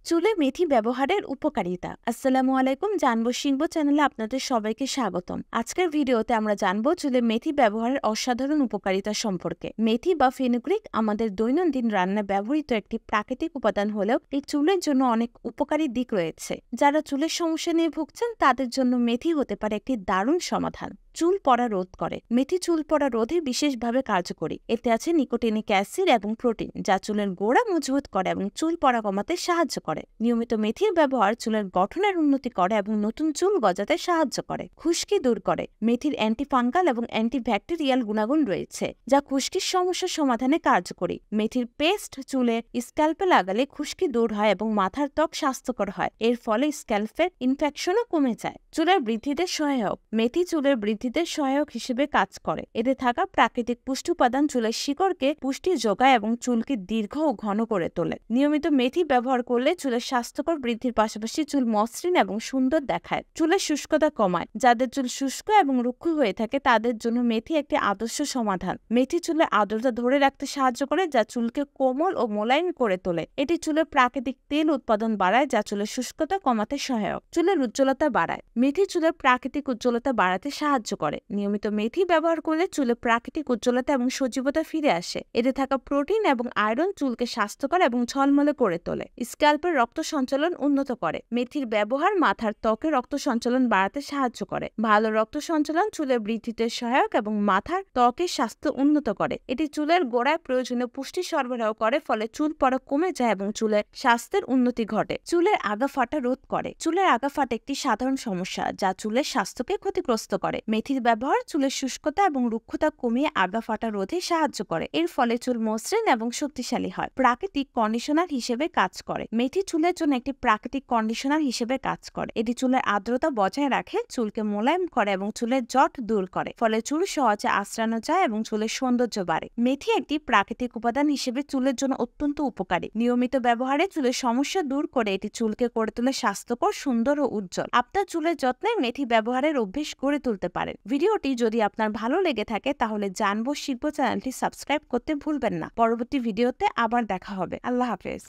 চুলে মেথি ব্যবহারের উপকারিতা। আসসালামু আলাইকুম, জানবো শিখবো চ্যানেলে আপনাদের সবাইকে স্বাগতম। আজকের ভিডিওতে আমরা জানবো চুলে মেথি ব্যবহারের অসাধারণ উপকারিতা সম্পর্কে। মেথি বা ফেনুগ্রিক আমাদের দৈনন্দিন রান্নায় ব্যবহৃত একটি প্রাকৃতিক উপাদান হলেও এই চুলের জন্য অনেক উপকারী দিক রয়েছে। যারা চুলের সমস্যা নিয়ে ভুগছেন তাদের জন্য মেথি হতে পারে একটি দারুণ সমাধান। চুল পড়া রোধ করে। মেথি চুল পড়া রোধে বিশেষভাবে কার্যকরী। এতে আছে নিকোটিনিক অ্যাসিড এবং প্রোটিন, যা চুলের গোড়া মজবুত করে এবং চুল পড়া কমাতে সাহায্য করে। নিয়মিত মেথির ব্যবহার চুলের গঠনের উন্নতি করে এবং নতুন চুল গজাতে সাহায্য করে। খুশকি দূর করে। মেথির অ্যান্টিফাঙ্গাল এবং অ্যান্টিব্যাকটেরিয়াল গুণাগুণ রয়েছে, যা খুশকির সমস্যা সমাধানে কার্যকরী। মেথির পেস্ট চুলে স্ক্যাল্পে লাগালে খুশকি দূর হয় এবং মাথার ত্বক স্বাস্থ্যকর হয়। এর ফলে স্ক্যাল্পের ইনফেকশনও কমে যায়। চুলের বৃদ্ধিতে সহায়ক। মেথি চুলের বৃদ্ধিতে সহায়ক হিসেবে কাজ করে। এতে থাকা প্রাকৃতিক পুষ্টি উপাদান চুলের শিকড়কে পুষ্টি যোগায় এবং চুলকে দীর্ঘ ও ঘন করে তোলে। নিয়মিত মেথি ব্যবহার করলে চুলের স্বাস্থ্যকর বৃদ্ধির পাশাপাশি চুল মসৃণ এবং সুন্দর দেখায়। চুলের শুষ্কতা কমায়। যাদের চুল শুষ্ক এবং রুক্ষ হয়ে থাকে তাদের জন্য মেথি একটি আদর্শ সমাধান। মেথি চুলের আর্দ্রতা ধরে রাখতে সাহায্য করে, যা চুলকে কোমল ও মোলায়েম করে তোলে। এটি চুলের প্রাকৃতিক তেল উৎপাদন বাড়ায়, যা চুলের শুষ্কতা কমাতে সহায়ক। চুলের উজ্জ্বলতা বাড়ায়। মেথি চুলের প্রাকৃতিক উজ্জ্বলতা বাড়াতে সাহায্য করে। নিয়মিত মেথি ব্যবহার করলে চুলে প্রাকৃতিক উজ্জ্বলতা এবং সজীবতা ফিরে আসে। এতে থাকা প্রোটিন এবং আয়রন চুলকে স্বাস্থ্যকর এবং ঝলমলে করে তোলে। স্ক্যাল্পের রক্ত সঞ্চালন উন্নত করে। মেথির ব্যবহার মাথার ত্বকে রক্ত সঞ্চালন বাড়াতে সাহায্য করে। ভালো রক্ত সঞ্চালন চুলের বৃদ্ধিতে সহায়ক এবং মাথার ত্বকের স্বাস্থ্য উন্নত করে। এটি চুলের গোড়ায় প্রয়োজনীয় পুষ্টি সরবরাহ করে, ফলে চুল পড়া কমে যায় এবং চুলের স্বাস্থ্যের উন্নতি ঘটে। চুলের আগা ফাটা রোধ করে। চুলের আগা ফাটা একটি সাধারণ সমস্যা, যা চুলের স্বাস্থ্যকে ক্ষতিগ্রস্ত করে। মেথির ব্যবহার চুলের শুষ্কতা এবং রুক্ষতা কমিয়ে আগা ফাটা রোধে সাহায্য করে। এর ফলে চুল মসৃণ এবং শক্তিশালী হয়। প্রাকৃতিক কন্ডিশনার হিসেবে কাজ করে। মেথি চুলের জন্য একটি প্রাকৃতিক কন্ডিশনার হিসেবে কাজ করে। এটি চুলের আর্দ্রতা বজায় রাখে, চুলকে মোলায়েম করে এবং চুলের জট দূর করে। ফলে চুল সহজে আঁচড়ানো যায় এবং চুলের সৌন্দর্য বাড়ে। মেথি একটি প্রাকৃতিক উপাদান হিসেবে চুলের জন্য অত্যন্ত উপকারী। নিয়মিত ব্যবহারে চুলের সমস্যা দূর করে এটি চুলকে করে তোলে স্বাস্থ্যকর, সুন্দর ও উজ্জ্বল। আপনার চুলের যত্নে মেথি ব্যবহারের অভ্যেস গড়ে তুলতে পারেন। ভিডিওটি যদি আপনার ভালো লেগে থাকে তাহলে জানবো শিখবো চ্যানেলটি সাবস্ক্রাইব করতে ভুলবেন না। পরবর্তী ভিডিওতে আবার দেখা হবে। আল্লাহ হাফেজ।